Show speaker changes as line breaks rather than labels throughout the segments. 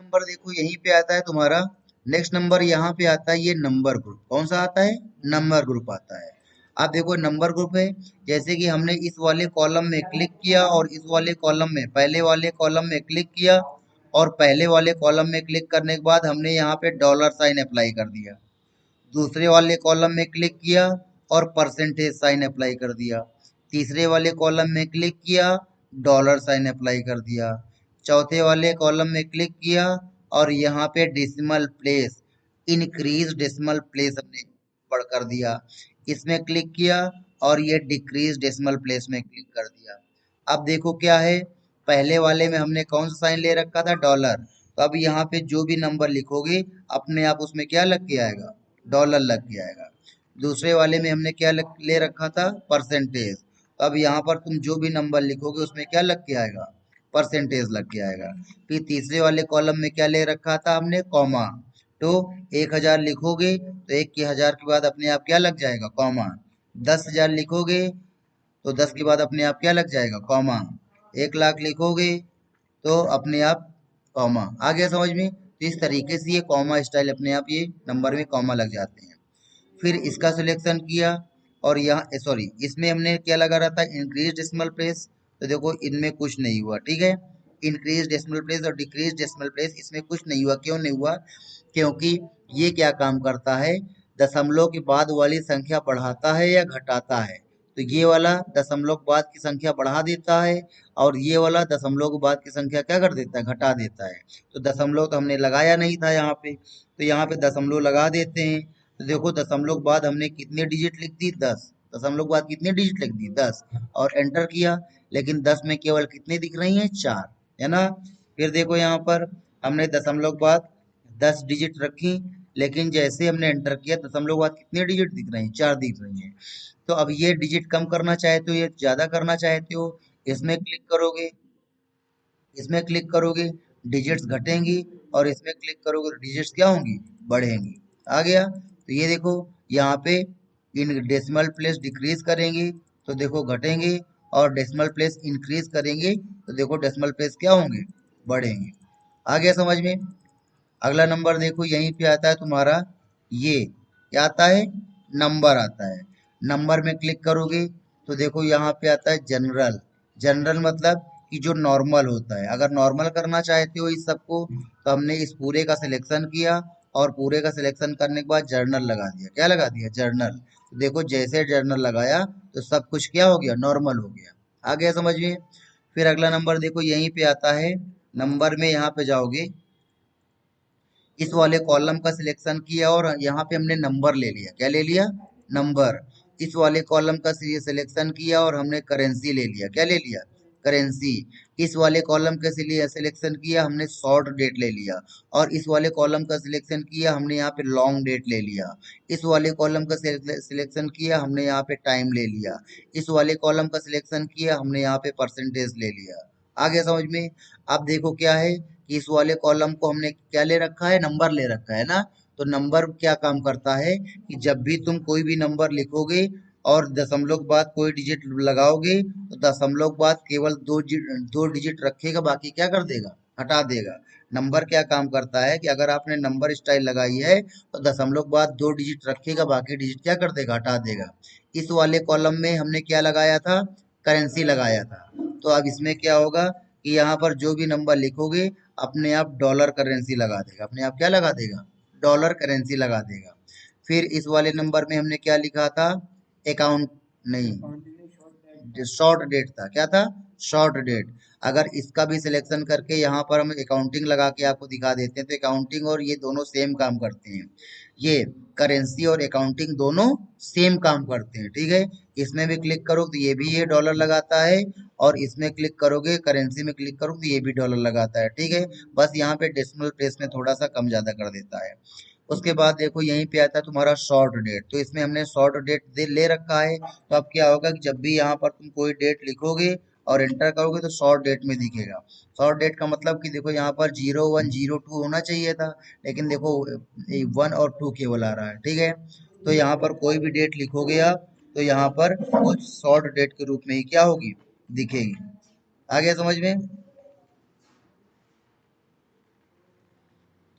Number देखो यहीं पे आता है तुम्हारा। नेक्स्ट नंबर यहाँ पे आता है, ये नंबर ग्रुप। कौन सा आता है? नंबर ग्रुप आता है। आप देखो नंबर ग्रुप है, जैसे कि हमने इस वाले कॉलम में क्लिक किया और इस वाले कॉलम में, पहले वाले कॉलम में क्लिक किया और पहले वाले कॉलम में क्लिक करने के बाद हमने यहाँ पे डॉलर साइन अप्लाई कर दिया। दूसरे वाले कॉलम में क्लिक किया और परसेंटेज साइन अप्लाई कर दिया। तीसरे वाले कॉलम में क्लिक किया, डॉलर साइन अप्लाई कर दिया। चौथे वाले कॉलम में क्लिक किया और यहाँ पे decimal place, increase decimal place हमने बढ़ कर दिया। इसमें क्लिक किया और ये डिक्रीज डेसिमल प्लेस में क्लिक कर दिया। अब देखो क्या है, पहले वाले में हमने कौन सा साइन ले रखा था? डॉलर। तो अब यहाँ पे जो भी नंबर लिखोगे अपने आप उसमें क्या लग के आएगा? डॉलर लग के आएगा। दूसरे वाले में हमने क्या ले रखा था? परसेंटेज। तो अब यहाँ पर तुम जो भी नंबर लिखोगे उसमें क्या लग के आएगा? परसेंटेज लग के आएगा। फिर तीसरे वाले कॉलम में क्या ले रखा था हमने? कॉमा। तो 1000 लिखोगे तो एक के हजार के बाद अपने आप क्या लग जाएगा? कॉमा। 10,000 लिखोगे तो 10 के बाद अपने आप क्या लग जाएगा? कॉमा। 1,00,000 लिखोगे तो अपने आप कॉमा। आ गया समझ में? तो इस तरीके से ये कॉमा स्टाइल अपने आप ये नंबर में कॉमा लग जाते हैं। फिर इसका सिलेक्शन किया और यहाँ सॉरी इसमें हमने क्या लगा रहा था? Increase decimal place. तो देखो इनमें कुछ नहीं हुआ, ठीक है। इंक्रीज डेसिमल प्लेस और डिक्रीज डेसिमल प्लेस इसमें कुछ नहीं हुआ। क्यों नहीं हुआ? क्योंकि ये क्या काम करता है? दशमलव के बाद वाली संख्या बढ़ाता है या घटाता है? तो ये वाला दशमलव के बाद की संख्या बढ़ा देता है और ये वाला दशमलव के बाद की संख्या क्या कर देता है? घटा देता है। तो दशमलव तो हमने लगाया नहीं था यहाँ पे, तो यहाँ पे दशमलव लगा देते हैं। तो देखो दशमलव के बाद हमने कितने डिजिट लिख दी? 10। दशमलव के बाद कितने डिजिट लिख दी? 10 और एंटर किया। लेकिन 10 में केवल कितने दिख रही हैं? 4, है ना। फिर देखो यहाँ पर हमने दशमलव के बाद 10 डिजिट रखी, लेकिन जैसे हमने एंटर किया दशमलव के बाद कितने डिजिट दिख रहे हैं? 4 दिख रही हैं। तो अब ये डिजिट कम करना चाहते हो, ये ज्यादा करना चाहते हो, इसमें क्लिक करोगे, इसमें क्लिक करोगे डिजिट्स घटेंगी और इसमें क्लिक करोगे तो डिजिट्स क्या होंगी? बढ़ेंगी। आ गया। तो ये देखो यहाँ पे इन डेसिमल प्लेस डिक्रीज करेंगे तो देखो घटेंगे और डेसिमल प्लेस इंक्रीज करेंगे तो देखो डेसिमल प्लेस क्या होंगे? बढ़ेंगे। आ गया समझ में? अगला नंबर देखो यहीं पे आता है तुम्हारा, ये क्या आता है? नंबर आता है। नंबर में क्लिक करोगे तो देखो यहाँ पे आता है जनरल। जनरल मतलब कि जो नॉर्मल होता है। अगर नॉर्मल करना चाहते हो इस सबको तो हमने इस पूरे का सिलेक्शन किया और पूरे का सिलेक्शन करने के बाद जर्नल लगा दिया। क्या लगा दिया? जर्नल। तो देखो जैसे जर्नल लगाया तो सब कुछ क्या हो गया? नॉर्मल हो गया। आ गया समझ में? फिर अगला नंबर देखो यहीं पे आता है, नंबर में यहाँ पे जाओगे, इस वाले कॉलम का सिलेक्शन किया और यहाँ पे हमने नंबर ले लिया। क्या ले लिया? नंबर। इस वाले कॉलम का सिलेक्शन किया और हमने करेंसी ले लिया। क्या ले लिया? करेंसी। इस वाले कॉलम का सिलेक्शन किया हमने शॉर्ट डेट ले लिया और इस वाले कॉलम का सिलेक्शन किया हमने यहाँ पे लॉन्ग डेट ले लिया। इस वाले कॉलम का सिलेक्शन किया हमने यहाँ पे टाइम ले लिया। इस वाले कॉलम का सिलेक्शन किया हमने यहाँ पे परसेंटेज ले लिया। आ गया समझ में? अब देखो क्या है कि इस वाले कॉलम को हमने क्या ले रखा है? नंबर ले रखा है ना। तो नंबर क्या काम करता है कि जब भी तुम कोई भी नंबर लिखोगे और दशमलव के बाद कोई डिजिट लगाओगे तो दशमलव के बाद केवल दो डिजिट रखेगा, बाकी क्या कर देगा? हटा देगा। नंबर क्या काम करता है कि अगर आपने नंबर स्टाइल लगाई है तो दशमलव के बाद 2 डिजिट रखेगा, बाकी डिजिट क्या कर देगा? हटा देगा। इस वाले कॉलम में हमने क्या लगाया था? करेंसी लगाया था। तो अब इसमें क्या होगा कि यहाँ पर जो भी नंबर लिखोगे अपने आप डॉलर करेंसी लगा देगा। अपने आप क्या लगा देगा? डॉलर करेंसी लगा देगा। फिर इस वाले नंबर में हमने क्या लिखा था? अकाउंट नहीं, शॉर्ट डेट था। क्या था? Short date. अगर इसका भी सिलेक्शन करके यहाँ पर हम अकाउंटिंग लगा के आपको दिखा देते हैं तो अकाउंटिंग और ये दोनों सेम काम करते हैं। ये करेंसी और अकाउंटिंग दोनों सेम काम करते हैं, ठीक है। इसमें भी क्लिक करो तो ये भी ये डॉलर लगाता है और इसमें क्लिक करोगे करेंसी में क्लिक करो तो ये भी डॉलर लगाता है, ठीक है। बस यहाँ पे डेसिमल प्लेस में थोड़ा सा कम ज्यादा कर देता है। उसके बाद देखो यहीं पे आता है तुम्हारा शॉर्ट डेट। तो इसमें हमने शॉर्ट डेट ले रखा है। तो अब क्या होगा कि जब भी यहाँ पर तुम कोई डेट लिखोगे और एंटर करोगे तो शॉर्ट डेट में दिखेगा। शॉर्ट डेट का मतलब कि देखो यहाँ पर 0102 होना चाहिए था, लेकिन देखो 1 और 2 केवल आ रहा है, ठीक है। तो यहाँ पर कोई भी डेट लिखोगे आप तो यहाँ पर वो शॉर्ट डेट के रूप में ही क्या होगी? दिखेगी। आ गया समझ में?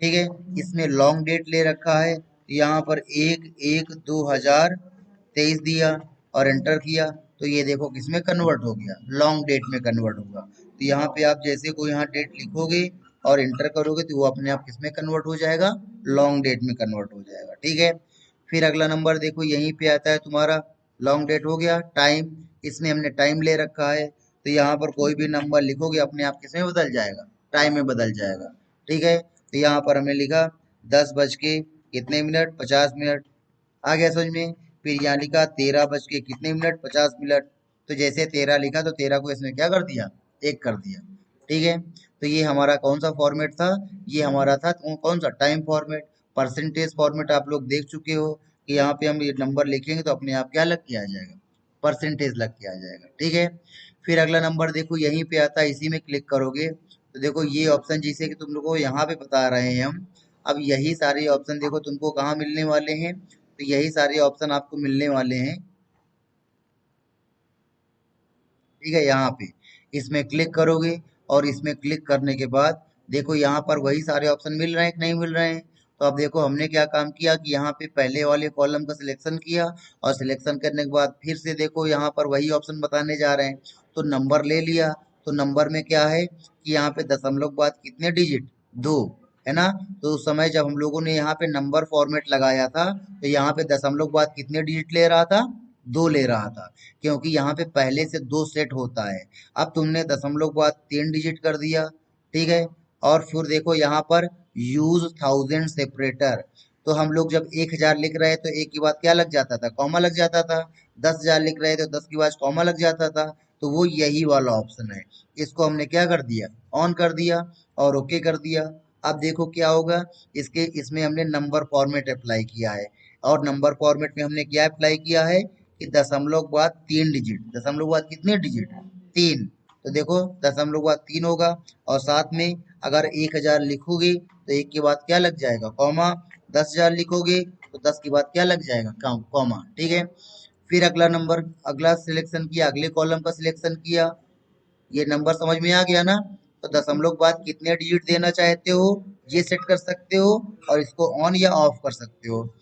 ठीक है। इसमें लॉन्ग डेट ले रखा है, तो यहाँ पर 1/1/2023 दिया और एंटर किया, तो ये देखो किसमें कन्वर्ट हो गया, लॉन्ग डेट में कन्वर्ट होगा। तो यहाँ पे आप जैसे को यहाँ डेट लिखोगे और एंटर करोगे तो वो अपने आप किसमें कन्वर्ट हो जाएगा, लॉन्ग डेट में कन्वर्ट हो जाएगा। ठीक है। फिर अगला नंबर देखो यहीं पे आता है तुम्हारा, लॉन्ग डेट हो गया, टाइम, इसमें हमने टाइम ले रखा है, तो यहाँ पर कोई भी नंबर लिखोगे अपने आप किसमें बदल जाएगा, टाइम में बदल जाएगा। ठीक है। तो यहाँ पर हमने लिखा 10 बज के कितने मिनट, 50 मिनट, आ गया समझ में। फिर यहाँ लिखा 13 बज के कितने मिनट, 50 मिनट, तो जैसे 13 लिखा तो 13 को इसमें क्या कर दिया, एक कर दिया। ठीक है। तो ये हमारा कौन सा फॉर्मेट था, ये हमारा था कौन सा, टाइम फॉर्मेट। परसेंटेज फॉर्मेट आप लोग देख चुके हो कि यहाँ पे हम ये नंबर लिखेंगे तो अपने आप क्या लग के आ जाएगा, परसेंटेज लग के आ जाएगा। ठीक है। फिर अगला नंबर देखो यहीं पे आता है, इसी में क्लिक करोगे तो देखो ये ऑप्शन जिसे कि तुम लोग को यहाँ पे बता रहे हैं हम, अब यही सारे ऑप्शन देखो तुमको कहाँ मिलने वाले हैं, तो यही सारे ऑप्शन आपको मिलने वाले हैं। ठीक है। यहाँ पे इसमें क्लिक करोगे और इसमें क्लिक करने के बाद देखो यहाँ पर वही सारे ऑप्शन मिल रहे हैं कि नहीं मिल रहे हैं। तो अब देखो हमने क्या काम किया कि यहाँ पे पहले वाले कॉलम का सिलेक्शन किया और सिलेक्शन करने के बाद फिर से देखो यहाँ पर वही ऑप्शन बताने जा रहे हैं, तो नंबर ले लिया। तो नंबर में क्या है कि यहाँ पे दशमलव के बाद कितने डिजिट, दो, है ना। तो उस समय जब हम लोगों ने यहाँ पे नंबर फॉर्मेट लगाया था तो यहाँ पे दशमलव के बाद कितने डिजिट ले रहा था, दो ले रहा था, क्योंकि यहाँ पे पहले से दो सेट होता है। अब तुमने दशमलव के बाद 3 डिजिट कर दिया। ठीक है। और फिर देखो यहाँ पर यूज थाउजेंड सेपरेटर, तो हम लोग जब 1,000 लिख रहे तो एक के बाद क्या लग जाता था, कॉमा लग जाता था। 10,000 लिख रहे तो 10 के बाद कॉमा लग जाता था। तो वो यही वाला ऑप्शन है, इसको हमने क्या कर दिया, ऑन कर दिया और ओके कर दिया। अब देखो क्या होगा, इसके इसमें हमने नंबर फॉर्मेट अप्लाई किया है, और नंबर फॉर्मेट में हमने क्या अप्लाई किया है कि दशमलव के बाद 3 डिजिट, दशमलव के बाद कितने डिजिट, तीन। तो देखो दशमलव के बाद 3 होगा, और साथ में अगर 1,000 लिखोगे तो एक के बाद क्या लग जाएगा, कॉमा। 10,000 लिखोगे तो 10 के बाद क्या लग जाएगा, कॉमा। ठीक है। फिर अगला नंबर, अगला सिलेक्शन किया, अगले कॉलम का सिलेक्शन किया, ये नंबर समझ में आ गया ना। तो दशमलव के बाद कितने डिजिट देना चाहते हो ये सेट कर सकते हो, और इसको ऑन या ऑफ कर सकते हो।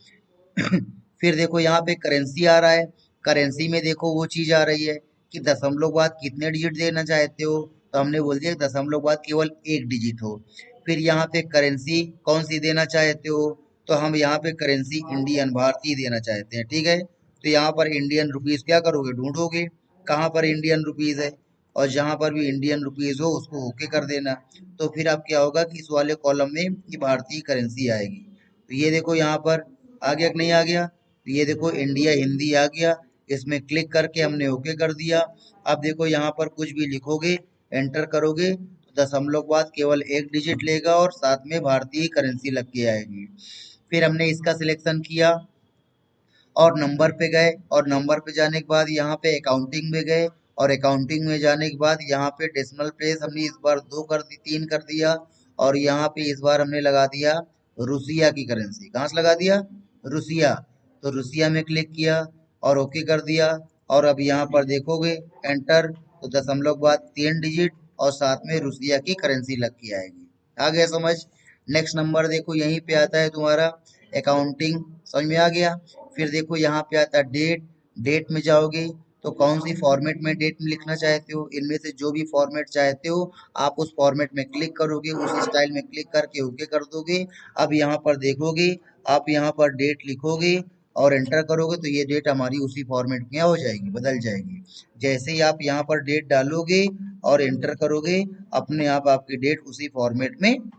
फिर देखो यहाँ पे करेंसी आ रहा है, करेंसी में देखो वो चीज आ रही है कि दशमलव के बाद कितने डिजिट देना चाहते हो, तो हमने बोल दिया दशमलव के बाद केवल एक डिजिट हो। फिर यहाँ पे करेंसी कौन सी देना चाहते हो, तो हम यहाँ पे करेंसी इंडियन, भारतीय देना चाहते हैं। ठीक है। तो यहाँ पर इंडियन रुपीज क्या करोगे, ढूंढोगे कहाँ पर इंडियन रुपीज है, और जहां पर भी इंडियन रुपीज हो उसको ओके कर देना। तो फिर अब क्या होगा कि इस वाले कॉलम में ये भारतीय करेंसी आएगी। तो ये देखो यहाँ पर आ गया कि नहीं आ गया, तो ये देखो इंडिया हिंदी आ गया, इसमें क्लिक करके हमने ओके कर दिया। अब देखो यहाँ पर कुछ भी लिखोगे, एंटर करोगे तो दशमलव के बाद केवल एक डिजिट लेगा और साथ में भारतीय करेंसी लग के आएगी। फिर हमने इसका सिलेक्शन किया और नंबर पे गए, और नंबर पे जाने के बाद यहाँ पे अकाउंटिंग में गए, और अकाउंटिंग में जाने के बाद यहाँ पे डेसिमल प्लेस हमने इस बार 2 कर दी, 3 कर दिया, और यहाँ पे इस बार हमने लगा दिया रुसिया की करेंसी। कहाँ से लगा दिया, रुसिया। तो रुसिया में क्लिक किया और ओके कर दिया, और अब यहाँ पर देखोगे एंटर, तो दशमलव के बाद 3 डिजिट और साथ में रुसिया की करेंसी लग के आएगी। आ गया समझ। नेक्स्ट नंबर देखो यहीं पे आता है तुम्हारा अकाउंटिंग, समझ में आ गया। फिर देखो यहाँ पे आता है डेट, डेट में जाओगे तो कौन सी फॉर्मेट में डेट में लिखना चाहते हो, इनमें से जो भी फॉर्मेट चाहते हो आप उस फॉर्मेट में क्लिक करोगे, उस स्टाइल में क्लिक करके ओके कर दोगे। अब यहाँ पर देखोगे, आप यहाँ पर डेट लिखोगे और एंटर करोगे तो ये डेट हमारी उसी फॉर्मेट में हो जाएगी, बदल जाएगी। जैसे ही आप यहाँ पर डेट डालोगे और एंटर करोगे, अपने आप आपकी डेट उसी फॉर्मेट में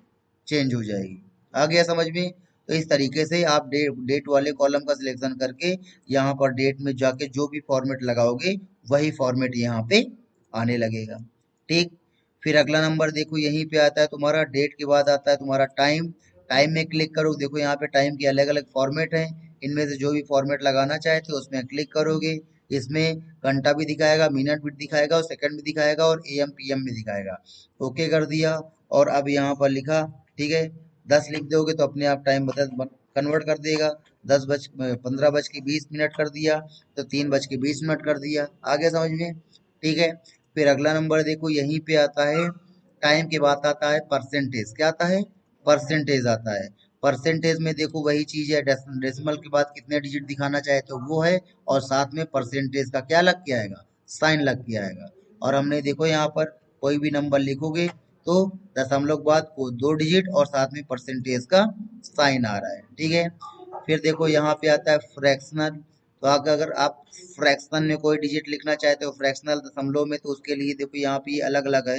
चेंज हो जाएगी। आ गया समझ में। तो इस तरीके से आप डेट वाले कॉलम का सिलेक्शन करके यहाँ पर डेट में जाके जो भी फॉर्मेट लगाओगे वही फॉर्मेट यहाँ पे आने लगेगा। ठीक। फिर अगला नंबर देखो यहीं पे आता है तुम्हारा, डेट के बाद आता है तुम्हारा टाइम। टाइम में क्लिक करो, देखो यहाँ पे टाइम के अलग अलग फॉर्मेट हैं, इनमें से जो भी फॉर्मेट लगाना चाहते हो उसमें क्लिक करोगे। इसमें घंटा भी दिखाएगा, मिनट भी दिखाएगा, और सेकंड भी दिखाएगा, और एम पीएम भी दिखाएगा। ओके कर दिया, और अब यहाँ पर लिखा, ठीक है, 10 लिख दोगे तो अपने आप टाइम बदल कन्वर्ट कर देगा। 15 बज के 20 मिनट कर दिया तो 3 बज के 20 मिनट कर दिया। आगे समझ में। ठीक है। फिर अगला नंबर देखो यहीं पे आता है, टाइम के बाद आता है परसेंटेज, क्या आता है, परसेंटेज आता है। परसेंटेज में देखो वही चीज है, डेसिमल के बाद कितने डिजिट दिखाना चाहे तो वो है, और साथ में परसेंटेज का क्या लग के आएगा, साइन लग के आएगा। और हमने देखो यहाँ पर कोई भी नंबर लिखोगे तो दशमलव के बाद को 2 डिजिट और साथ में परसेंटेज का साइन आ रहा है, ठीक है। फिर देखो यहाँ पे आता है फ्रैक्शनल। तो अगर आप फ्रैक्शनल में कोई डिजिट लिखना चाहते हो फ्रैक्शनल दशमलव में, तो उसके लिए देखो यहाँ पे अलग अलग है,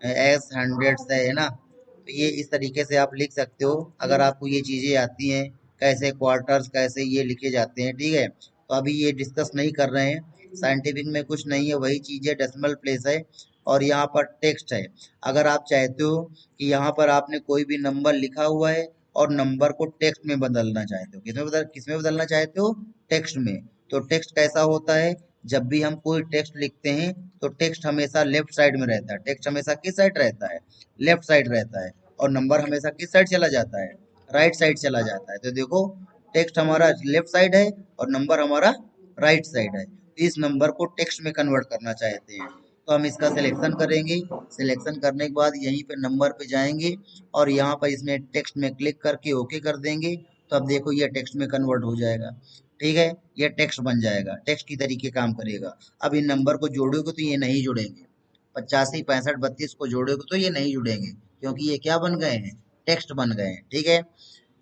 एस हंड्रेड है ना। तो ये इस तरीके से आप लिख सकते हो अगर आपको ये चीजें आती हैं, कैसे क्वार्टर्स कैसे ये लिखे जाते हैं, ठीक है। तो अभी ये डिस्कस नहीं कर रहे हैं, साइंटिफिक में कुछ नहीं है, वही चीज है, डेसिमल प्लेस है। और यहाँ पर टेक्स्ट है। अगर आप चाहते हो कि यहाँ पर आपने कोई भी नंबर लिखा हुआ है और नंबर को टेक्स्ट में बदलना चाहते हो, किसमें बदलना चाहते हो, टेक्स्ट में। तो टेक्स्ट कैसा होता है, जब भी हम कोई टेक्स्ट लिखते हैं तो टेक्स्ट हमेशा लेफ्ट साइड में रहता है। टेक्स्ट हमेशा किस साइड रहता है, लेफ्ट साइड रहता है। और नंबर हमेशा किस साइड चला जाता है, राइट साइड चला जाता है। तो देखो टेक्स्ट हमारा लेफ्ट साइड है और नंबर हमारा राइट साइड है। इस नंबर को टेक्स्ट में कन्वर्ट करना चाहते हैं, तो हम इसका सिलेक्शन करेंगे। सिलेक्शन करने के बाद यहीं पे नंबर पे जाएंगे और यहाँ पर इसमें टेक्स्ट में क्लिक करके ओके कर देंगे। तो अब देखो ये टेक्स्ट में कन्वर्ट हो जाएगा, ठीक है। ये टेक्स्ट बन जाएगा, टेक्स्ट की तरीके काम करेगा। अब इन नंबर को जोड़ोगे तो ये नहीं जुड़ेंगे, 85 65 32 को जोड़ोगे तो ये नहीं जुड़ेंगे, क्योंकि ये क्या बन गए हैं, टेक्स्ट बन गए हैं, ठीक है।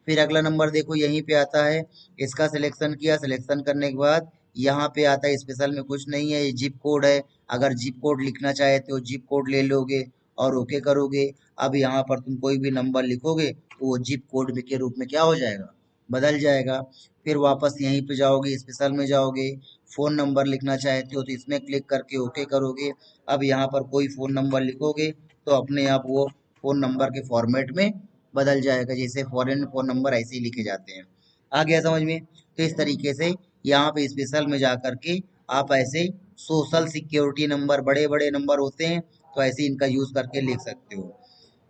फिर अगला नंबर देखो यहीं पे आता है, इसका सिलेक्शन किया, सिलेक्शन करने के बाद यहाँ पे आता है, स्पेशल में कुछ नहीं है, ये जिप कोड है। अगर जिप कोड लिखना चाहे तो जिप कोड ले लोगे और ओके करोगे। अब यहाँ पर तुम कोई भी नंबर लिखोगे तो वो जिप कोड के रूप में क्या हो जाएगा, बदल जाएगा। फिर वापस यहीं पे जाओगे, स्पेशल में जाओगे, फोन नंबर लिखना चाहते हो तो इसमें क्लिक करके ओके करोगे। अब यहाँ पर कोई फोन नंबर लिखोगे तो अपने आप वो फोन नंबर के फॉर्मेट में बदल जाएगा, जैसे फॉरेन फोन नंबर ऐसे ही लिखे जाते हैं। आ गया समझ में। तो इस तरीके से यहाँ पे स्पेशल में जा करके आप ऐसे सोशल सिक्योरिटी नंबर, बड़े बड़े नंबर होते हैं तो ऐसे इनका यूज करके लिख सकते हो।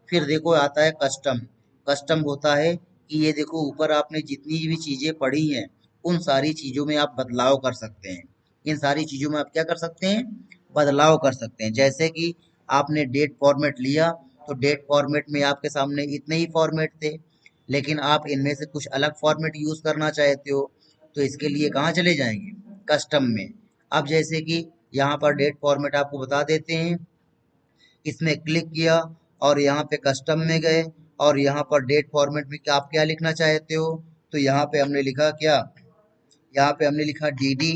फिर देखो आता है कस्टम। कस्टम होता है कि ये देखो ऊपर आपने जितनी भी चीजें पढ़ी हैं उन सारी चीजों में आप बदलाव कर सकते हैं। इन सारी चीजों में आप क्या कर सकते हैं, बदलाव कर सकते हैं। जैसे कि आपने डेट फॉर्मेट लिया तो डेट फॉर्मेट में आपके सामने इतने ही फॉर्मेट थे, लेकिन आप इनमें से कुछ अलग फॉर्मेट यूज करना चाहते हो तो इसके लिए कहाँ चले जाएंगे, कस्टम में। अब जैसे कि यहाँ पर डेट फॉर्मेट आपको बता देते हैं, इसमें क्लिक किया और यहाँ पे कस्टम में गए और यहाँ पर डेट फॉर्मेट में क्या आप क्या लिखना चाहते हो। तो यहाँ पे हमने लिखा क्या, यहाँ पे हमने लिखा डी,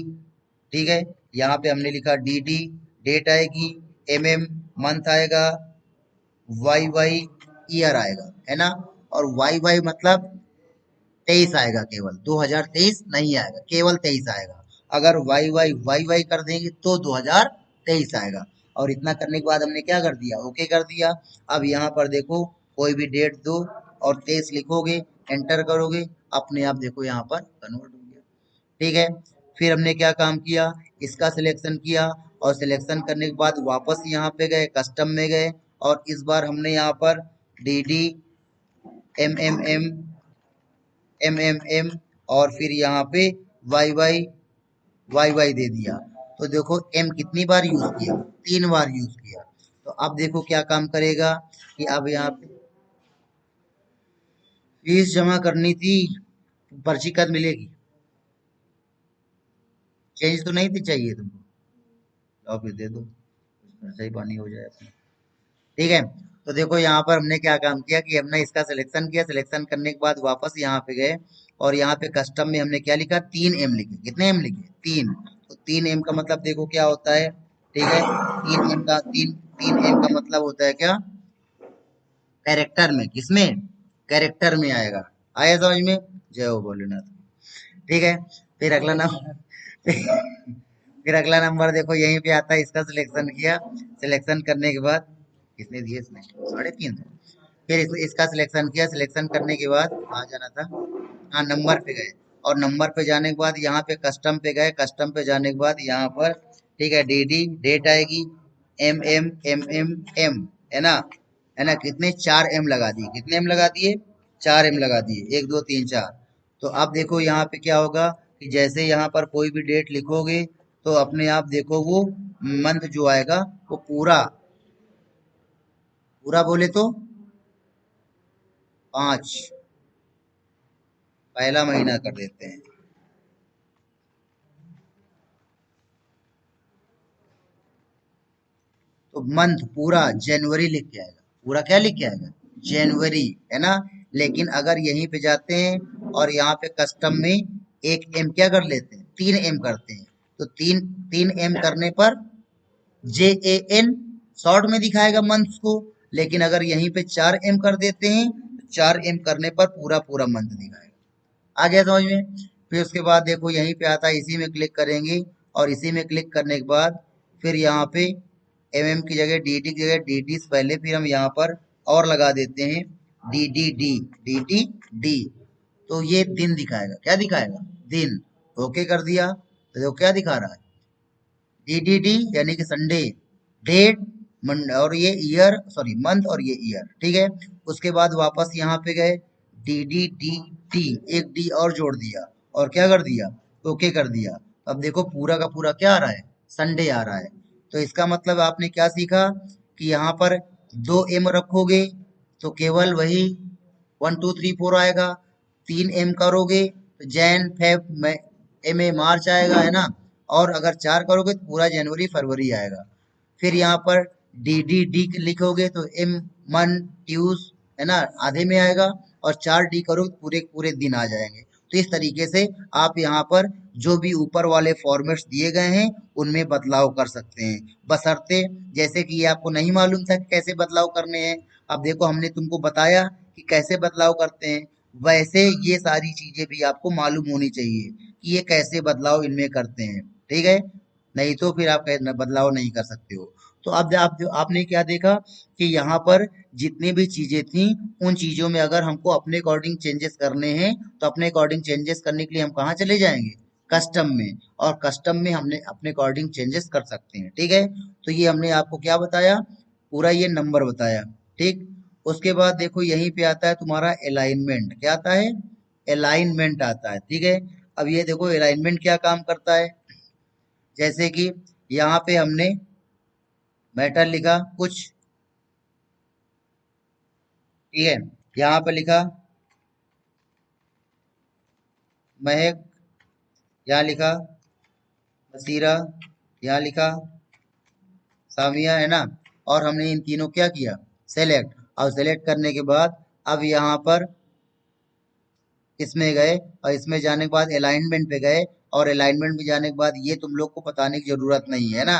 ठीक है। यहाँ पे हमने लिखा डी, डेट आएगी, मंथ आएगा, वाई ईयर आएगा, है ना। और वाई मतलब 23 आएगा, केवल 2023 नहीं आएगा, केवल 23 आएगा। अगर वाई कर देंगे तो 2023 आएगा। और इतना करने के बाद हमने क्या कर दिया, ओके कर दिया। अब यहाँ पर देखो कोई भी डेट दो और 23 लिखोगे, एंटर करोगे, अपने आप देखो यहाँ पर कन्वर्ट हो गया, ठीक है। फिर हमने क्या काम किया, इसका सिलेक्शन किया और सिलेक्शन करने के बाद वापस यहाँ पे गए, कस्टम में गए और इस बार हमने यहाँ पर D D M M M और फिर यहाँ पे वाई वाई दे दिया। तो देखो एम कितनी बार यूज किया, 3 बार यूज किया। तो अब देखो क्या काम करेगा कि अब यहाँ पे फीस जमा करनी थी, पर्ची कब मिलेगी, चेंज तो नहीं थी चाहिए तुमको, और फिर दे दो, खर्चा ही पानी हो जाए अपना, ठीक है। तो देखो यहाँ पर हमने क्या काम किया कि हमने इसका सिलेक्शन किया, सिलेक्शन करने के बाद वापस यहाँ पे गए और यहाँ पे कस्टम में हमने क्या लिखा, 3 एम लिखे। कितने एम लिखे, 3। तो 3 एम का मतलब देखो क्या होता है, ठीक है। 3 एम का मतलब होता है क्या, कैरेक्टर में, किसमें, कैरेक्टर में आएगा। आया समझ में, जय हो भोलेनाथ, ठीक है। फिर अगला नंबर फिर अगला नंबर देखो यहीं पे आता है, इसका सिलेक्शन किया, सिलेक्शन करने के बाद कितने दिए इसने, 350। फिर इसका सिलेक्शन किया, सिलेक्शन करने के बाद कहाँ जाना था, हाँ नंबर पे गए। और नंबर पे जाने के बाद यहाँ पे कस्टम पे गए, कस्टम पे जाने के बाद यहाँ पर ठीक है डी डी, डेट आएगी, एम है ना, है ना। कितने, 4 एम लगा दिए, कितने एम लगा दिए, 4 एम लगा दिए, 1 2 3 4। तो अब देखो यहाँ पे क्या होगा कि जैसे यहाँ पर कोई भी डेट लिखोगे तो अपने आप देखो वो मंथ जो आएगा वो पूरा, पूरा बोले तो 5 पहला महीना कर देते हैं। तो मंथ पूरा जनवरी लिख के आएगा, पूरा क्या लिख के आएगा, जनवरी, है ना। लेकिन अगर यहीं पे जाते हैं और यहाँ पे कस्टम में एक एम क्या कर लेते हैं, 3 एम करते हैं, तो तीन 3 एम करने पर JAN शॉर्ट में दिखाएगा मंथ्स को। लेकिन अगर यहीं पे 4 एम कर देते हैं, 4 एम करने पर पूरा पूरा मंथ दिखाएगा। आ गया समझ में। फिर उसके बाद देखो यहीं पे आता है, इसी में क्लिक करेंगे और इसी में क्लिक करने के बाद फिर यहाँ पे की जगह DD की जगह DD से पहले फिर हम यहाँ पर और लगा देते हैं DDD। तो ये दिन दिखाएगा, क्या दिखाएगा, दिन। ओके कर दिया तो देखो क्या दिखा रहा है, DDD यानी कि संडे, डेट और ये ईयर, सॉरी मंथ और ये ईयर, ठीक है। उसके बाद वापस यहाँ पे गए, DDDT, एक डी और जोड़ दिया और क्या कर दिया, ओके कर दिया। अब देखो पूरा का पूरा क्या आ रहा है, संडे आ रहा है। तो इसका मतलब आपने क्या सीखा कि यहाँ पर 2 एम रखोगे तो केवल वही 1 2 3 4 आएगा। 3 एम करोगे तो जैन फेब MA मार्च आएगा, है ना। और अगर 4 करोगे तो पूरा जनवरी फरवरी आएगा। फिर यहाँ पर DDD लिखोगे तो एम मन ट्यूज, है ना, आधे में आएगा। और 4D करोगे तो पूरे पूरे दिन आ जाएंगे। तो इस तरीके से आप यहाँ पर जो भी ऊपर वाले फॉर्मेट्स दिए गए हैं उनमें बदलाव कर सकते हैं, बशर्ते जैसे कि ये आपको नहीं मालूम था कि कैसे बदलाव करने हैं। अब देखो हमने तुमको बताया कि कैसे बदलाव करते हैं, वैसे ये सारी चीजें भी आपको मालूम होनी चाहिए कि ये कैसे बदलाव इनमें करते हैं, ठीक है। नहीं तो फिर आप बदलाव नहीं कर सकते हो। तो अब आपने क्या देखा कि यहाँ पर जितनी भी चीजें थी उन चीजों में अगर हमको अपने अकॉर्डिंग चेंजेस करने हैं तो अपने अकॉर्डिंग चेंजेस करने के लिए हम कहाँ चले जाएंगे, कस्टम में। और कस्टम में हमने अपने अकॉर्डिंग चेंजेस कर सकते हैं, ठीक है। तो ये हमने आपको क्या बताया, पूरा ये नंबर बताया, ठीक। उसके बाद देखो यहीं पे आता है तुम्हारा अलाइनमेंट, क्या आता है, अलाइनमेंट आता है, ठीक है। अब ये देखो अलाइनमेंट क्या काम करता है, जैसे कि यहाँ पे हमने मैटर लिखा कुछ, ठीक है। यहाँ पे लिखा महक, यहाँ लिखा बसीरा, यहाँ लिखा सामिया, है ना। और हमने इन तीनों क्या किया, सेलेक्ट। और सेलेक्ट करने के बाद अब यहाँ पर इसमें गए और इसमें जाने के बाद अलाइनमेंट पे गए। और अलाइनमेंट में जाने के बाद ये तुम लोग को बताने की जरूरत नहीं है ना।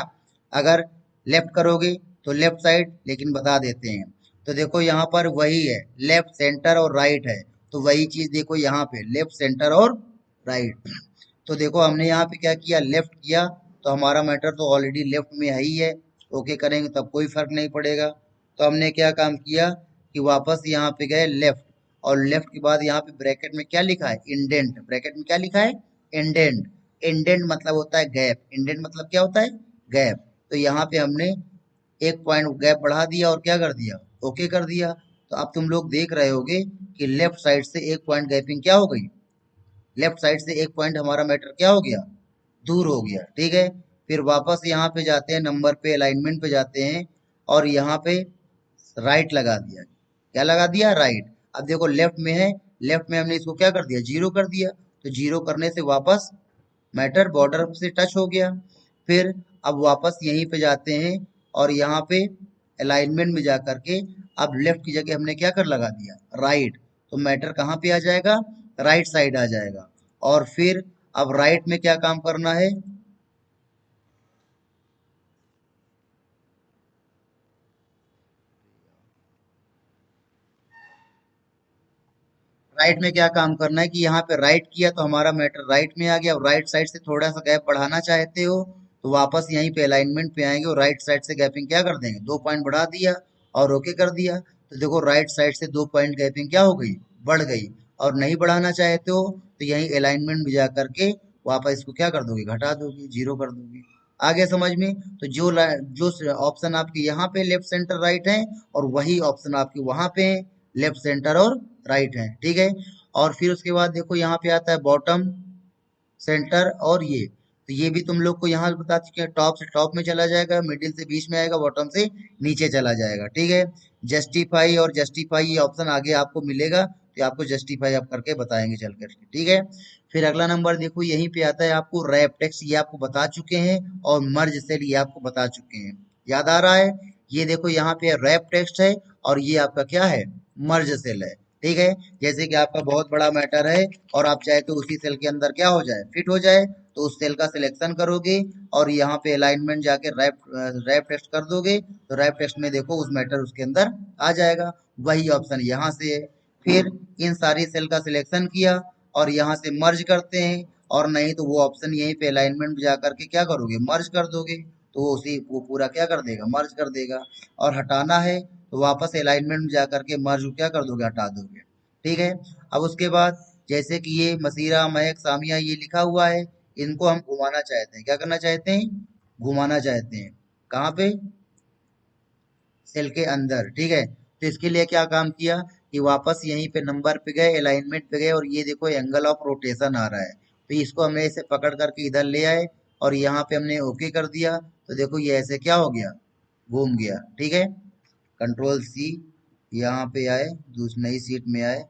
अगर लेफ्ट करोगे तो लेफ्ट साइड, लेकिन बता देते हैं। तो देखो यहाँ पर वही है, लेफ्ट सेंटर और राइट है। तो वही चीज देखो यहाँ पे लेफ्ट सेंटर और राइट। तो देखो हमने यहाँ पे क्या किया, लेफ्ट किया, तो हमारा मैटर तो ऑलरेडी लेफ्ट में है ही है। ओके करेंगे तब कोई फर्क नहीं पड़ेगा। तो हमने क्या काम किया कि वापस यहाँ पे गए लेफ्ट, और लेफ्ट के बाद यहाँ पे ब्रैकेट में क्या लिखा है, इंडेंट। ब्रैकेट में क्या लिखा है, इंडेंट। इंडेंट मतलब होता है गैप, इंडेंट मतलब क्या होता है, गैप। तो यहाँ पे हमने 1 पॉइंट गैप बढ़ा दिया और क्या कर दिया, ओके कर दिया। तो अब तुम लोग देख रहे होगे कि लेफ्ट साइड से 1 पॉइंट गैपिंग क्या हो गई, लेफ्ट साइड से 1 पॉइंट हमारा मैटर क्या हो गया, दूर हो गया, ठीक है। फिर वापस यहाँ पे जाते हैं, नंबर पे अलाइनमेंट पे जाते हैं और यहाँ पे राइट लगा दिया। क्या लगा दिया, राइट। अब देखो लेफ्ट में है, लेफ्ट में हमने इसको क्या कर दिया, 0 कर दिया। तो 0 करने से वापस मैटर बॉर्डर से टच हो गया। फिर अब वापस यहीं पे जाते हैं और यहाँ पे अलाइनमेंट में जा करके अब लेफ्ट की जगह हमने क्या कर लगा दिया, राइट। तो मैटर कहाँ पे आ जाएगा, राइट साइड आ जाएगा। और फिर अब राइट में क्या काम करना है, राइट में क्या काम करना है कि यहाँ पे राइट किया तो हमारा मैटर राइट में आ गया। और राइट साइड से थोड़ा सा गैप बढ़ाना चाहते हो तो वापस यहीं पे अलाइनमेंट पे आएंगे और राइट साइड से गैपिंग क्या कर देंगे, 2 पॉइंट बढ़ा दिया और ओके कर दिया। तो देखो राइट साइड से 2 पॉइंट गैपिंग क्या हो गई, बढ़ गई। और नहीं बढ़ाना चाहते हो तो यहीं अलाइनमेंट में जा करके वापस इसको क्या कर दोगे, घटा दोगे, 0 कर दोगे। आ गया समझ में। तो जो ऑप्शन आपके यहाँ पे लेफ्ट सेंटर राइट है और वही ऑप्शन आपके वहां पे लेफ्ट सेंटर और राइट है, ठीक है। और फिर उसके बाद देखो यहाँ पे आता है बॉटम, सेंटर और ये। तो ये भी तुम लोग को यहाँ बता चुके हैं, टॉप से टॉप में चला जाएगा, मिडिल से बीच में आएगा, बॉटम से नीचे चला जाएगा। ठीक है, जस्टिफाई और जस्टिफाई ये ऑप्शन आगे आपको मिलेगा, तो आपको जस्टिफाई आप करके बताएंगे चल करके। ठीक है, फिर अगला नंबर देखो यहीं पे आता है आपको रैप टेक्स्ट, ये आपको बता चुके हैं, और मर्ज सेल ये आपको बता चुके हैं। याद आ रहा है? ये देखो यहाँ पे रैप टेक्स्ट है और ये आपका क्या है, मर्ज सेल है। ठीक है, जैसे कि आपका बहुत बड़ा मैटर है और आप चाहे तो उसी सेल के अंदर क्या हो जाए, फिट हो जाए, तो उस सेल का सिलेक्शन करोगे और यहाँ पे अलाइनमेंट जाके रैप रैप टेस्ट कर दोगे, तो रैप टेस्ट में देखो उस मैटर उसके अंदर आ जाएगा। वही ऑप्शन यहाँ से है। फिर इन सारी सेल का सिलेक्शन किया और यहाँ से मर्ज करते हैं, और नहीं तो वो ऑप्शन यहीं पे अलाइनमेंट में जा करके क्या करोगे, मर्ज कर दोगे, तो वो उसी वो पूरा क्या कर देगा, मर्ज कर देगा। और हटाना है तो वापस अलाइनमेंट में जा करके मर्ज क्या कर दोगे, हटा दोगे। ठीक है, अब उसके बाद जैसे कि ये मसीरा, महक, सामिया ये लिखा हुआ है, इनको हम घुमाना चाहते हैं, क्या करना चाहते हैं, घुमाना चाहते हैं। कहाँ पे, सेल के अंदर। ठीक है, तो इसके लिए क्या काम किया कि वापस यहीं पे नंबर पे गए, अलाइनमेंट पे गए, और ये देखो एंगल ऑफ रोटेशन आ रहा है, तो इसको हमने इसे पकड़ करके इधर ले आए और यहाँ पे हमने ओके कर दिया, तो देखो ये ऐसे क्या हो गया, घूम गया। ठीक है, कंट्रोल सी, यहाँ पे आए, दूसरी नई सीट में आए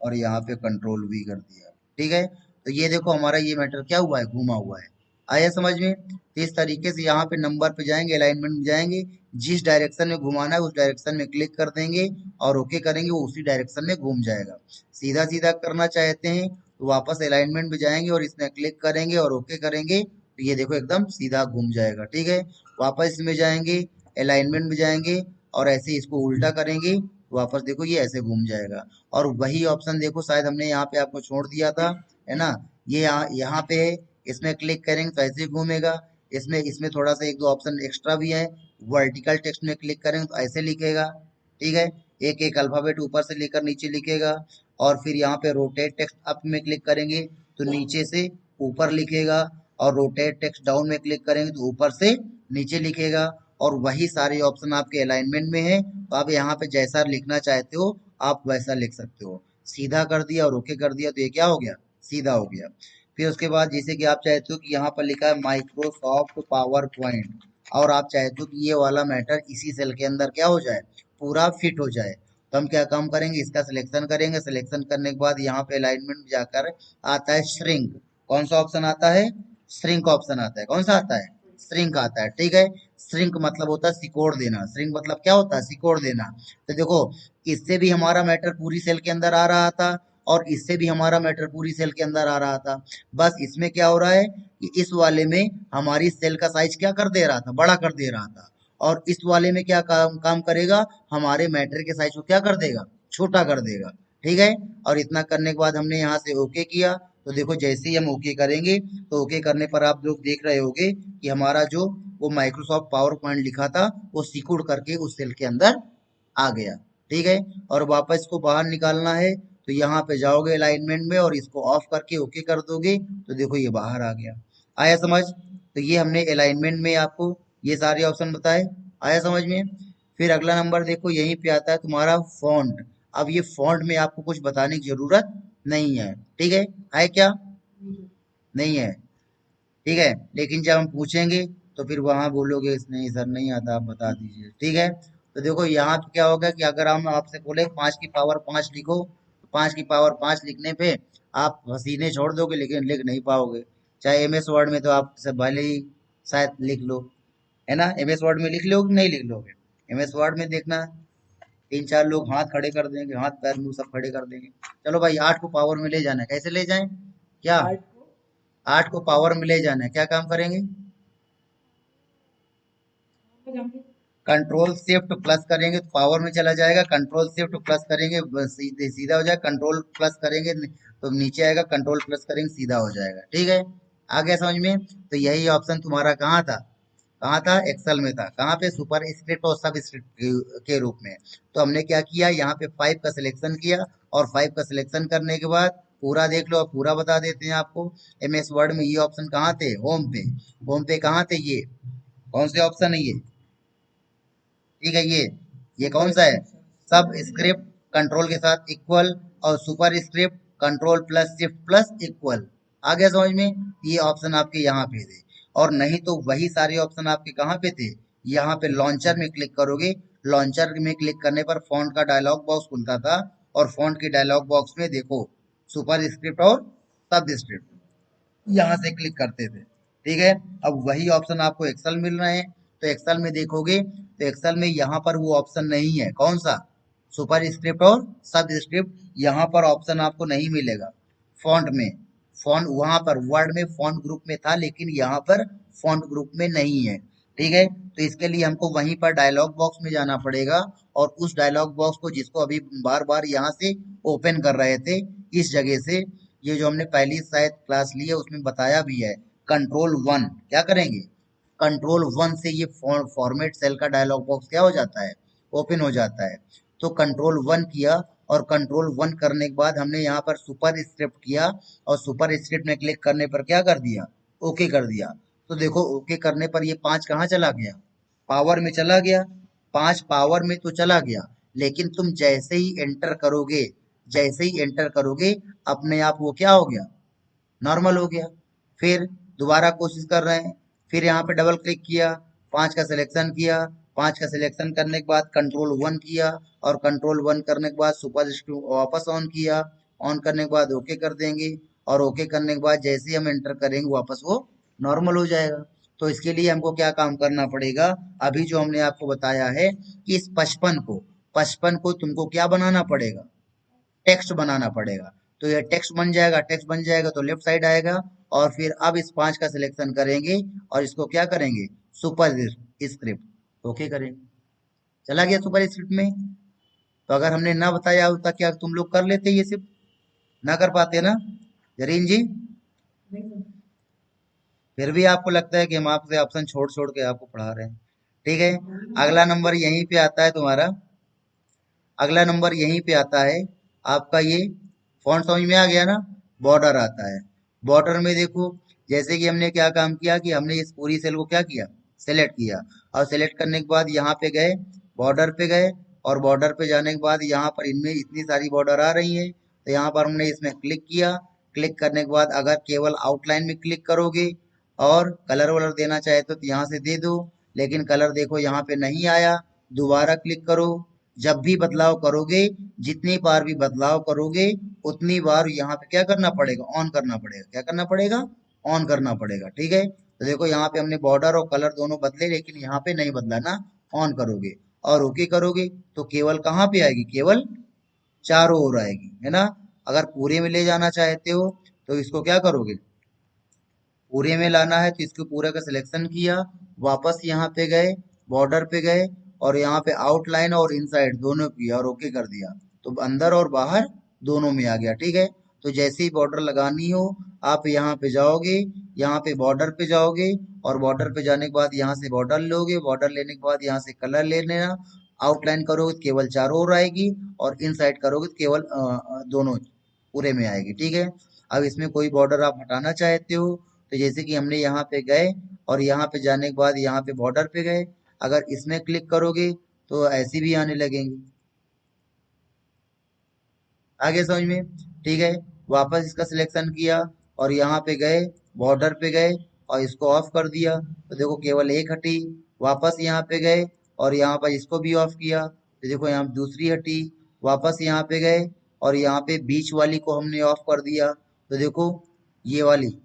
और यहाँ पे कंट्रोल वी कर दिया। ठीक है, तो ये देखो हमारा ये मैटर क्या हुआ है, घूमा हुआ है। आया समझ में? तो इस तरीके से यहाँ पे नंबर पे जाएंगे, अलाइनमेंट में जाएंगे, जिस डायरेक्शन में घुमाना है उस डायरेक्शन में क्लिक कर देंगे और ओके करेंगे, वो उसी डायरेक्शन में घूम जाएगा। सीधा सीधा करना चाहते हैं तो वापस अलाइनमेंट में जाएंगे और इसमें क्लिक करेंगे और ओके करेंगे, तो ये देखो एकदम सीधा घूम जाएगा। ठीक है, वापस इसमें जाएंगे, अलाइनमेंट में जाएंगे और ऐसे इसको उल्टा करेंगे, वापस देखो ये ऐसे घूम जाएगा। और वही ऑप्शन देखो शायद हमने यहाँ पे आपको छोड़ दिया था, है ना, ये यहाँ पे है, इसमें क्लिक करेंगे तो ऐसे ही घूमेगा। इसमें इसमें थोड़ा सा एक दो ऑप्शन एक्स्ट्रा भी है, वर्टिकल टेक्स्ट में क्लिक करेंगे तो ऐसे लिखेगा। ठीक है, एक एक अल्फाबेट ऊपर से लेकर नीचे लिखेगा। और फिर यहाँ पे रोटेट टेक्स्ट अप में क्लिक करेंगे तो नीचे से ऊपर लिखेगा, और रोटेट टेक्स्ट डाउन में क्लिक करेंगे तो ऊपर से नीचे लिखेगा। और वही सारे ऑप्शन आपके अलाइनमेंट में है, तो आप यहाँ पे जैसा लिखना चाहते हो आप वैसा लिख सकते हो। सीधा कर दिया और ओके कर दिया तो ये क्या हो गया, सीधा हो गया। फिर उसके बाद जैसे कि आप चाहते हो कि यहाँ पर लिखा है माइक्रोसॉफ्ट पावर पॉइंट, और आप चाहते हो कि ये वाला मैटर इसी सेल के अंदर क्या हो जाए, पूरा फिट हो जाए, तो हम क्या काम करेंगे, इसका सिलेक्शन करेंगे। सिलेक्शन करने के बाद यहाँ पे अलाइनमेंट में जाकर आता है श्रिंक। कौन सा ऑप्शन आता है, श्रिंक ऑप्शन आता है। कौन सा आता है, श्रिंक आता है। ठीक है, श्रिंक मतलब होता है सिकोड़ देना, श्रिंक मतलब क्या होता है, सिकोड़ देना। तो देखो इससे भी हमारा मैटर पूरी सेल के अंदर आ रहा था और इससे भी हमारा मैटर पूरी सेल के अंदर आ रहा था, बस इसमें क्या हो रहा है कि इस वाले में हमारी सेल का साइज क्या कर दे रहा था, बड़ा कर दे रहा था, और इस वाले में क्या काम काम करेगा, हमारे मैटर के साइज को क्या कर देगा, छोटा कर देगा। ठीक है, और इतना करने के बाद हमने यहाँ से ओके किया, तो देखो जैसे ही हम ओके करेंगे तो ओके करने पर आप लोग देख रहे होगे कि हमारा जो वो माइक्रोसॉफ्ट पावर पॉइंट लिखा था वो सिकुड़ करके उस सेल के अंदर आ गया। ठीक है, और वापस इसको बाहर निकालना है तो यहाँ पे जाओगे अलाइनमेंट में और इसको ऑफ करके ओके कर दोगे, तो देखो ये बाहर आ गया। आया समझ? तो ये हमने अलाइनमेंट में आपको ये सारे ऑप्शन बताए। आया समझ में? फिर अगला नंबर देखो यहीं पे आता है तुम्हारा फॉन्ट। अब ये फॉन्ट में आपको कुछ बताने की जरूरत नहीं है। ठीक है क्या, नहीं है? ठीक है, लेकिन जब हम पूछेंगे तो फिर वहां बोलोगे नहीं सर नहीं आता, आप बता दीजिए। ठीक है, तो देखो यहाँ पे क्या होगा कि अगर हम आपसे बोले 5 की पावर 5 लिखो, तो 5 की पावर 5 लिखने पे आप पसीने छोड़ दोगे लेकिन लिख नहीं पाओगे। चाहे एमएस वर्ड में तो आप से भले ही शायद लिख लो, है ना, एमएस वर्ड में लिख लोगे कि नहीं लिख लोगे? एमएस वर्ड में देखना, 3 4 लोग हाथ खड़े कर देंगे, हाथ पैर मुंह सब खड़े कर देंगे। चलो भाई 8 को पावर में ले जाना है, कैसे ले जाएं, क्या 8 को पावर में ले जाना है, क्या काम करेंगे, कंट्रोल शिफ्ट प्लस करेंगे तो पावर में चला जाएगा, कंट्रोल शिफ्ट प्लस करेंगे सीधे सीधा हो जाएगा, कंट्रोल प्लस करेंगे तो नीचे आएगा, कंट्रोल प्लस करेंगे सीधा हो जाएगा। ठीक है, आ गया समझ में? तो यही ऑप्शन तुम्हारा कहाँ था, कहाँ था, एक्सेल में था। कहाँ पे, सुपर स्क्रिप्ट और सब स्क्रिप्ट के रूप में। तो हमने क्या किया, यहाँ पे 5 का सिलेक्शन किया, और 5 का सिलेक्शन करने के बाद पूरा देख लो, अब पूरा बता देते हैं आपको। एमएस वर्ड में ये ऑप्शन कहाँ थे, होम पे, होम पे कहाँ थे, ये कौन से ऑप्शन है ये, ठीक है, ये कौन सा है, सब स्क्रिप्ट कंट्रोल के साथ इक्वल, और superscript control plus shift plus equal. आ गया समझ में? ये ऑप्शन आपके यहाँ पे थे। और नहीं तो वही सारे ऑप्शन आपके कहाँ पे थे? यहाँ पे लॉन्चर में क्लिक करोगे। लॉन्चर में क्लिक करने पर फॉन्ट का डायलॉग बॉक्स खुलता था, और फॉन्ट के डायलॉग बॉक्स में देखो सुपर स्क्रिप्ट और सब स्क्रिप्ट यहाँ से क्लिक करते थे। ठीक है, अब वही ऑप्शन आपको एक्सेल मिल रहे हैं। तो एक्सेल में देखोगे तो एक्सेल में यहाँ पर वो ऑप्शन नहीं है। कौन सा? सुपर स्क्रिप्ट और सब स्क्रिप्ट। यहाँ पर ऑप्शन आपको नहीं मिलेगा फॉन्ट में। फॉन्ट वहां पर वर्ड में फॉन्ट ग्रुप में था, लेकिन यहाँ पर फॉन्ट ग्रुप में नहीं है। ठीक है, तो इसके लिए हमको वहीं पर डायलॉग बॉक्स में जाना पड़ेगा, और उस डायलॉग बॉक्स को जिसको अभी बार बार यहाँ से ओपन कर रहे थे, इस जगह से, ये जो हमने पहली शायद क्लास ली है उसमें बताया भी है, कंट्रोल वन क्या करेंगे? कंट्रोल वन से ये फॉर्मेट सेल का डायलॉग बॉक्स क्या हो जाता है? ओपन हो जाता है। तो कंट्रोल वन किया, और कंट्रोल वन करने के बाद हमने यहाँ पर सुपर स्क्रिप्ट किया, और सुपर स्क्रिप्ट में क्लिक करने पर क्या कर दिया? ओके कर दिया। तो देखो ओके करने पर ये 5 कहाँ चला गया? पावर में चला गया। 5 पावर में तो चला गया, लेकिन तुम जैसे ही एंटर करोगे, जैसे ही एंटर करोगे, अपने आप वो क्या हो गया? नॉर्मल हो गया। फिर दोबारा कोशिश कर रहे हैं। फिर यहाँ पे डबल क्लिक किया, 5 का सिलेक्शन किया। 5 का सिलेक्शन करने के बाद कंट्रोल वन किया, और कंट्रोल वन करने के बाद सुपर वापस ऑन किया। ऑन करने के बाद ओके कर देंगे, और ओके करने के बाद जैसे ही हम एंटर करेंगे वापस वो नॉर्मल हो जाएगा। तो इसके लिए हमको क्या काम करना पड़ेगा? अभी जो हमने आपको बताया है कि इस 55 को तुमको क्या बनाना पड़ेगा? टेक्स्ट बनाना पड़ेगा। तो ये टेक्स्ट बन जाएगा। टेक्स्ट बन जाएगा तो लेफ्ट साइड आएगा, और फिर अब इस 5 का सिलेक्शन करेंगे, और इसको क्या करेंगे? सुपर स्क्रिप्ट ओके करेंगे। चला गया सुपर स्क्रिप्ट में। तो अगर हमने ना बताया होता, क्या तुम लोग कर लेते? ये सिर्फ ना कर पाते ना जरीन जी? फिर भी आपको लगता है कि हम आपसे ऑप्शन छोड़ छोड़ के आपको पढ़ा रहे हैं। ठीक है, अगला नंबर यहीं पे आता है तुम्हारा। अगला नंबर यहीं पे आता है आपका। ये फॉन्ट समझ में आ गया ना? बॉर्डर आता है। बॉर्डर में देखो, जैसे कि हमने क्या काम किया कि हमने इस पूरी सेल को क्या किया? सेलेक्ट किया। और सेलेक्ट करने के बाद यहाँ पे गए, बॉर्डर पे गए, और बॉर्डर पे जाने के बाद यहाँ पर इनमें इतनी सारी बॉर्डर आ रही हैं, तो यहाँ पर हमने इसमें क्लिक किया। क्लिक करने के बाद अगर केवल आउटलाइन में क्लिक करोगे और कलर वलर देना चाहे तो यहाँ से दे दो, लेकिन कलर देखो यहाँ पे नहीं आया। दोबारा क्लिक करो। जब भी बदलाव करोगे, जितनी बार भी बदलाव करोगे, उतनी बार यहाँ पे क्या करना पड़ेगा? ऑन करना पड़ेगा। क्या करना पड़ेगा? ऑन करना पड़ेगा। ठीक है, तो देखो यहाँ पे हमने बॉर्डर और कलर दोनों बदले, लेकिन यहाँ पे नहीं बदला ना। ऑन करोगे और ओके करोगे तो केवल कहाँ पे आएगी? केवल चारों ओर आएगी, है ना? अगर पूरे में ले जाना चाहते हो तो इसको क्या करोगे? पूरे में लाना है तो इसको पूरे का सिलेक्शन किया, वापस यहाँ पे गए, बॉर्डर पे गए, और यहाँ पे आउटलाइन और इनसाइड दोनों किया और ओके कर दिया, तो अंदर और बाहर दोनों में आ गया। ठीक है, तो जैसे ही बॉर्डर लगानी हो, आप यहाँ पे जाओगे, यहाँ पे बॉर्डर पे जाओगे, और बॉर्डर पे जाने के बाद यहाँ से बॉर्डर लोगे। बॉर्डर लेने के बाद यहाँ से कलर ले लेना। आउटलाइन करोगे तो केवल चारों ओर आएगी, और इनसाइड करोगे तो केवल दोनों पूरे में आएगी। ठीक है, अब इसमें कोई बॉर्डर आप हटाना चाहते हो, तो जैसे कि हमने यहाँ पे गए, और यहाँ पे जाने के बाद यहाँ पे बॉर्डर पे गए, अगर इसमें क्लिक करोगे तो ऐसी भी आने लगेंगी। आगे समझ में? ठीक है, वापस इसका सिलेक्शन किया, और यहाँ पे गए, बॉर्डर पे गए, और इसको ऑफ कर दिया, तो देखो केवल एक हटी। वापस यहाँ पे गए, और यहाँ पर इसको भी ऑफ किया, तो देखो यहाँ पे दूसरी हटी। वापस यहाँ पे गए, और यहाँ पे बीच वाली को हमने ऑफ कर दिया, तो देखो ये वाली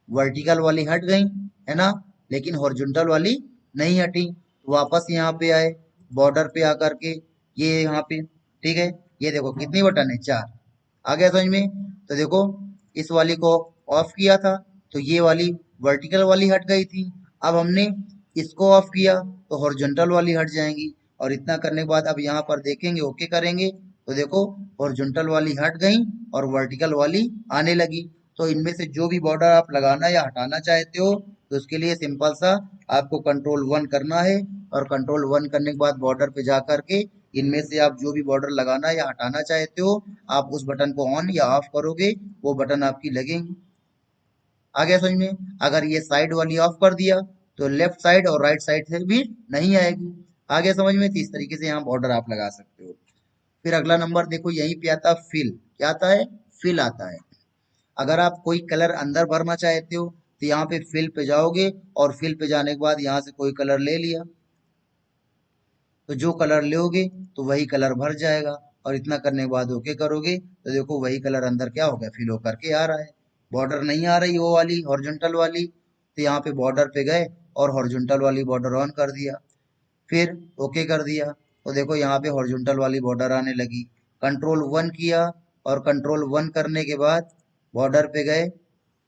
वर्टिकल वाली हट गई, है ना? लेकिन हॉरिजॉन्टल वाली नहीं हटी। तो वापस यहाँ पे आए, बॉर्डर पे आकर के, ये यहाँ पे, ठीक है, ये देखो कितनी बटन है? 4। आ गया समझ में? तो देखो इस वाली को ऑफ किया था, तो ये वाली वर्टिकल वाली हट गई थी। अब हमने इसको ऑफ किया तो हॉरिजॉन्टल वाली हट जाएंगी, और इतना करने के बाद अब यहाँ पर देखेंगे, ओके करेंगे, तो देखो हॉरिजॉन्टल वाली हट गई और वर्टिकल वाली आने लगी। तो इनमें से जो भी बॉर्डर आप लगाना या हटाना चाहते हो, तो उसके लिए सिंपल सा आपको कंट्रोल वन करना है, और कंट्रोल वन करने के बाद बॉर्डर पे जा करके इनमें से आप जो भी बॉर्डर लगाना या हटाना चाहते हो, आप उस बटन को ऑन या ऑफ करोगे, वो बटन आपकी लगेंगी। आ गया समझ में? अगर ये साइड वाली ऑफ कर दिया तो लेफ्ट साइड और राइट साइड से भी नहीं आएगी। आ गया समझ में? तो इस तरीके से यहाँ बॉर्डर आप लगा सकते हो। फिर अगला नंबर देखो, यहीं पे आता है फिल। क्या आता है? फिल आता है। अगर आप कोई कलर अंदर भरना चाहते हो तो यहाँ पे फिल पे जाओगे और फिल पे जाने के बाद यहाँ से कोई कलर ले लिया, तो जो कलर लोगे तो वही कलर भर जाएगा। और इतना करने के बाद ओके करोगे तो देखो वही कलर अंदर क्या हो गया, फिल होकर के आ रहा है। बॉर्डर नहीं आ रही वो वाली हॉरिजॉन्टल वाली, तो यहाँ पे बॉर्डर पे गए और हॉरिजॉन्टल वाली बॉर्डर ऑन कर दिया, फिर ओके कर दिया तो देखो यहाँ पे हॉरिजॉन्टल वाली बॉर्डर आने लगी। कंट्रोल वन किया और कंट्रोल वन करने के बाद बॉर्डर पे गए,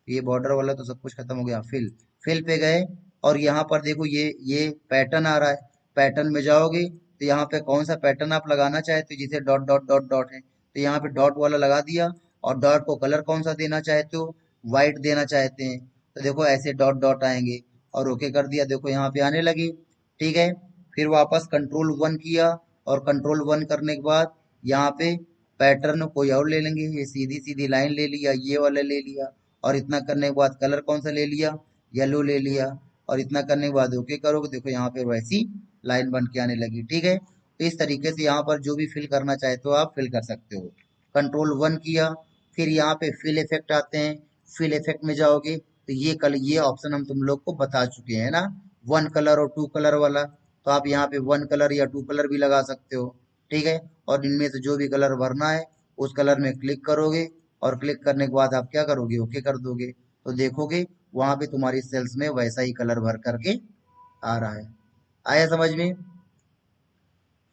ये बॉर्डर वाला तो सब कुछ खत्म हो गया, फिल फिल पे गए और यहाँ पर देखो ये पैटर्न आ रहा है। पैटर्न में जाओगे तो यहाँ पे कौन सा पैटर्न आप लगाना चाहते हो, जिसे डॉट डॉट डॉट डॉट है तो यहाँ पे डॉट वाला लगा दिया। और डॉट को कलर कौन सा देना चाहते हो, व्हाइट देना चाहते हैं तो देखो ऐसे डॉट डॉट आएंगे और ओके कर दिया, देखो यहाँ पे आने लगी। ठीक है, फिर वापस कंट्रोल वन किया और कंट्रोल वन करने के बाद यहाँ पे पैटर्न कोई और ले लेंगे, ये सीधी सीधी लाइन ले लिया, ये वाला ले लिया। और इतना करने के बाद कलर कौन सा ले लिया, येलो ले लिया। और इतना करने के बाद ओके करोगे देखो यहाँ पे वैसी लाइन बन के आने लगी। ठीक है, तो इस तरीके से यहाँ पर जो भी फिल करना चाहते हो आप फिल कर सकते हो। कंट्रोल वन किया, फिर यहाँ पे फिल इफेक्ट आते हैं, फिल इफेक्ट में जाओगे तो ये ऑप्शन हम तुम लोग को बता चुके हैं ना, वन कलर और टू कलर वाला। तो आप यहाँ पे वन कलर या टू कलर भी लगा सकते हो। ठीक है, और इनमें से जो भी कलर भरना है उस कलर में क्लिक करोगे और क्लिक करने के बाद आप क्या करोगे, ओके कर दोगे तो देखोगे वहां पे तुम्हारी सेल्स में वैसा ही कलर भर करके आ रहा है। आया समझ में।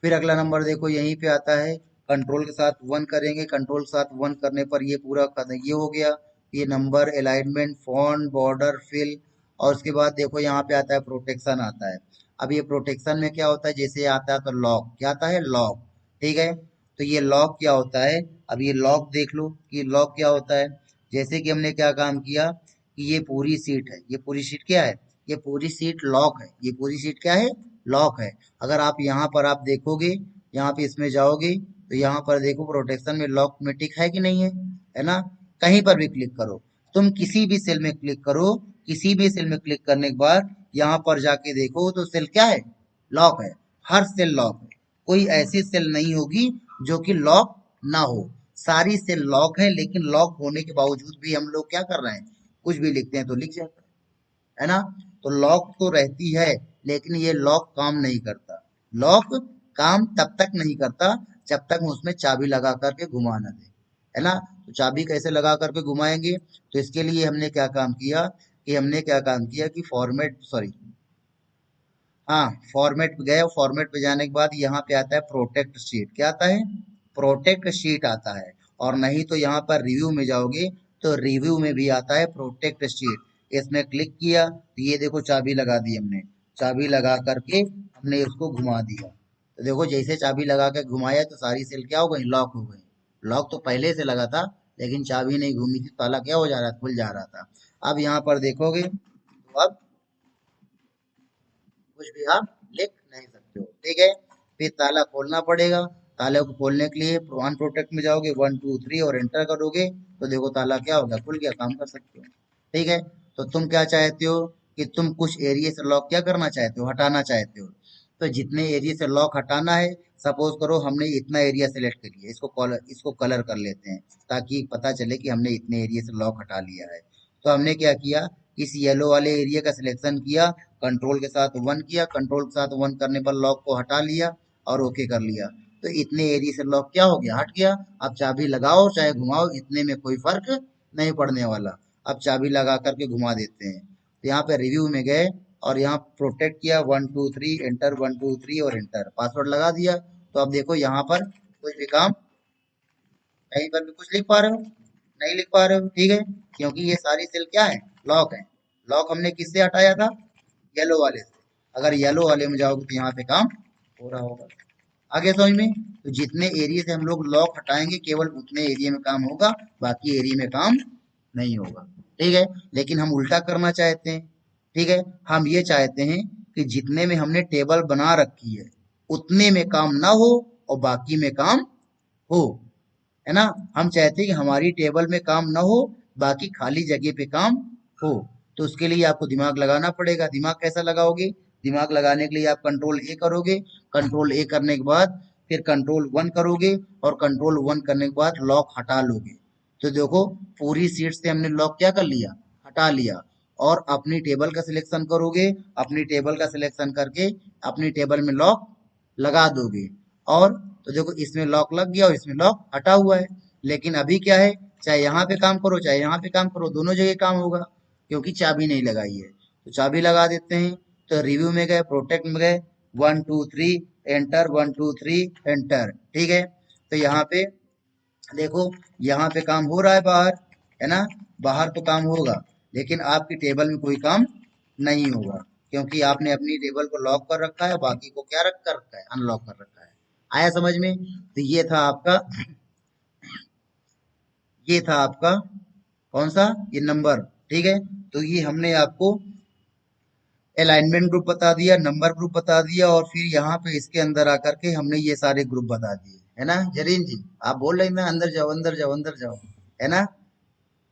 फिर अगला नंबर देखो यहीं पे आता है, कंट्रोल के साथ वन करेंगे, कंट्रोल के साथ वन करने पर ये पूरा ये हो गया, ये number alignment font border fill. और उसके बाद देखो यहाँ पे आता है प्रोटेक्शन आता है। अब ये प्रोटेक्शन में क्या होता है, जैसे आता है तो लॉक, क्या आता है लॉक। ठीक है, तो ये लॉक क्या होता है, अब ये लॉक देख लो कि लॉक क्या होता है। जैसे कि हमने क्या काम किया कि ये पूरी सीट है, ये पूरी सीट क्या है, ये पूरी सीट लॉक है, ये पूरी सीट क्या है, लॉक है। अगर आप यहाँ पर आप देखोगे, यहाँ पे इसमें जाओगे तो यहाँ पर देखो प्रोटेक्शन में लॉक में टिक है कि नहीं है ना। कहीं पर भी क्लिक करो, तुम किसी भी सेल में क्लिक करो, किसी भी सेल में क्लिक करने के बाद यहाँ पर जाके देखो तो सेल क्या है, लॉक है। हर सेल लॉक है, कोई ऐसी सेल नहीं होगी जो कि लॉक ना हो। सारी सेल लॉक है, लेकिन लॉक होने के बावजूद भी हम लोग क्या कर रहे हैं, कुछ भी लिखते हैं तो लिख जाता है ना। तो लॉक तो रहती है, लेकिन ये लॉक काम नहीं करता। लॉक काम तब तक नहीं करता जब तक हम उसमें चाबी लगा करके घुमा ना दे, है ना। तो चाबी कैसे लगा करके घुमाएंगे, तो इसके लिए हमने क्या काम किया कि फॉर्मेट सॉरी, हाँ फॉर्मेट पे गए, फॉर्मेट पे जाने के बाद यहाँ पे आता है प्रोटेक्ट शीट, क्या आता है, प्रोटेक्ट शीट आता है। और नहीं तो यहाँ पर रिव्यू में जाओगे तो रिव्यू में भी आता है प्रोटेक्ट शीट। इसमें क्लिक किया तो ये देखो चाबी लगा दी हमने, चाबी लगा करके हमने उसको घुमा दिया तो देखो जैसे चाबी लगा के घुमाया तो सारी सेल क्या हो गई, लॉक हो गई। लॉक तो पहले से लगा था, लेकिन चाबी नहीं घूमी थी, ताला क्या हो जा रहा था, खुल जा रहा था। अब यहाँ पर देखोगे तो अब कुछ भी आप लिख नहीं सकते हो। ठीक है, फिर ताला खोलना पड़ेगा। ताले को खोलने के लिए वन प्रोटेक्ट में जाओगे, 1 2 3 और एंटर करोगे तो देखो ताला क्या हो गया, खुल गया, काम कर सकते हो। ठीक है, तो तुम क्या चाहते हो कि तुम कुछ एरिया से लॉक क्या करना चाहते हो, हटाना चाहते हो। तो जितने एरिया से लॉक हटाना है, सपोज करो हमने इतना एरिया सेलेक्ट कर लिया, इसको कलर कर लेते हैं ताकि पता चले कि हमने इतने एरिया से लॉक हटा लिया है। तो हमने क्या किया, इस येलो वाले एरिया का सिलेक्शन किया, कंट्रोल के साथ वन किया, कंट्रोल के साथ वन करने पर लॉक को हटा लिया और ओके कर लिया। तो इतने एरिया से लॉक क्या हो गया, हट गया। अब चाबी लगाओ चाहे घुमाओ, इतने में कोई फर्क नहीं पड़ने वाला। अब चाबी लगा करके घुमा देते हैं तो यहाँ पे रिव्यू में गए और यहाँ प्रोटेक्ट किया, 1 2 3 एंटर, 1 2 3 और एंटर, पासवर्ड लगा दिया। तो अब देखो यहाँ पर कुछ भी काम, कहीं पर भी कुछ लिख पा रहे हो, नहीं लिख पा रहे हो। ठीक है, क्योंकि ये सारी सेल क्या है, लॉक है। लॉक हमने किससे हटाया था, येलो वाले से। अगर येलो वाले में जाओगे तो यहाँ पे काम हो रहा होगा। आगे समझ में। तो जितने एरिया से हम लोग लॉक हटाएंगे केवल उतने एरिया में काम होगा, बाकी एरिया में काम नहीं होगा। ठीक है, लेकिन हम उल्टा करना चाहते हैं। ठीक है, हम ये चाहते हैं कि जितने में हमने टेबल बना रखी है उतने में काम ना हो और बाकी में काम हो, है ना। हम चाहते हैं कि हमारी टेबल में काम ना हो, बाकी खाली जगह पे काम हो। तो उसके लिए आपको दिमाग लगाना पड़ेगा। दिमाग कैसा लगाओगे, दिमाग लगाने के लिए आप कंट्रोल ए करोगे, कंट्रोल ए करने के बाद फिर कंट्रोल वन करोगे और कंट्रोल वन करने के बाद लॉक हटा लोगे। तो देखो पूरी सीट से हमने लॉक क्या कर लिया, हटा लिया। और अपनी टेबल का सिलेक्शन करोगे, अपनी टेबल का सिलेक्शन करके अपनी टेबल में लॉक लगा दोगे। और तो देखो इसमें लॉक लग गया और इसमें लॉक हटा हुआ है। लेकिन अभी क्या है, चाहे यहाँ पे काम करो चाहे यहाँ पे काम करो, दोनों जगह काम होगा, क्योंकि चाबी नहीं लगाई है। तो चाबी लगा देते हैं। तो रिव्यू में गए, प्रोटेक्ट में गए, 1 2 3 एंटर, 1 2 3 एंटर, ठीक है। तो यहाँ पे देखो, यहाँ पे काम हो रहा है बाहर, है ना, बाहर तो काम होगा, लेकिन आपकी टेबल में कोई काम नहीं होगा, क्योंकि आपने अपनी टेबल को लॉक कर रखा है, बाकी को क्या रख कर रखा है, अनलॉक कर रखा है। आया समझ में? तो ये था आपका कौन सा, ये नंबर, ठीक है। तो ये हमने आपको अलाइनमेंट ग्रुप बता दिया, नंबर ग्रुप बता दिया, और फिर यहाँ पे इसके अंदर आकर के हमने ये सारे ग्रुप बता दिए, है ना। जरीन जी आप बोल रहे हैं ना, अंदर जाओ अंदर जाओ अंदर जाओ, है ना।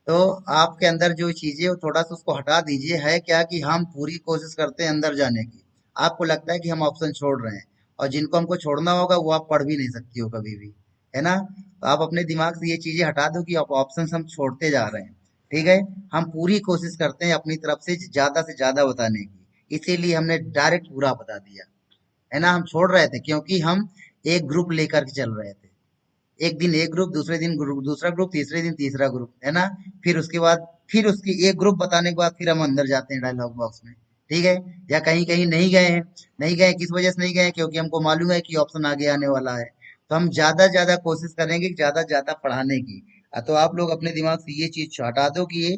तो आपके अंदर जो चीजें वो थोड़ा सा उसको हटा दीजिए। है क्या कि हम पूरी कोशिश करते हैं अंदर जाने की, आपको लगता है कि हम ऑप्शन छोड़ रहे हैं, और जिनको हमको छोड़ना होगा वो आप पढ़ भी नहीं सकती हो कभी भी, है ना। तो आप अपने दिमाग से ये चीजें हटा दो कि आप ऑप्शन हम छोड़ते जा रहे हैं, ठीक है। हम पूरी कोशिश करते हैं अपनी तरफ से ज्यादा बताने की, इसीलिए हमने डायरेक्ट पूरा बता दिया, है ना। हम छोड़ रहे थे क्योंकि हम एक ग्रुप लेकर के चल रहे थे। एक दिन एक ग्रुप, दूसरे दिन ग्रुप, दूसरा ग्रुप, तीसरे दिन तीसरा ग्रुप, है ना। फिर उसके बाद फिर उसकी एक ग्रुप बताने के बाद फिर हम अंदर जाते हैं डायलॉग बॉक्स में, ठीक है। या कहीं कहीं नहीं गए हैं, नहीं गए किस वजह से नहीं गए, क्योंकि हमको मालूम है कि ऑप्शन आगे आने वाला है। तो हम ज्यादा ज्यादा कोशिश करेंगे कि ज्यादा ज्यादा पढ़ाने की। तो आप लोग अपने दिमाग से ये चीज हटा दो कि ये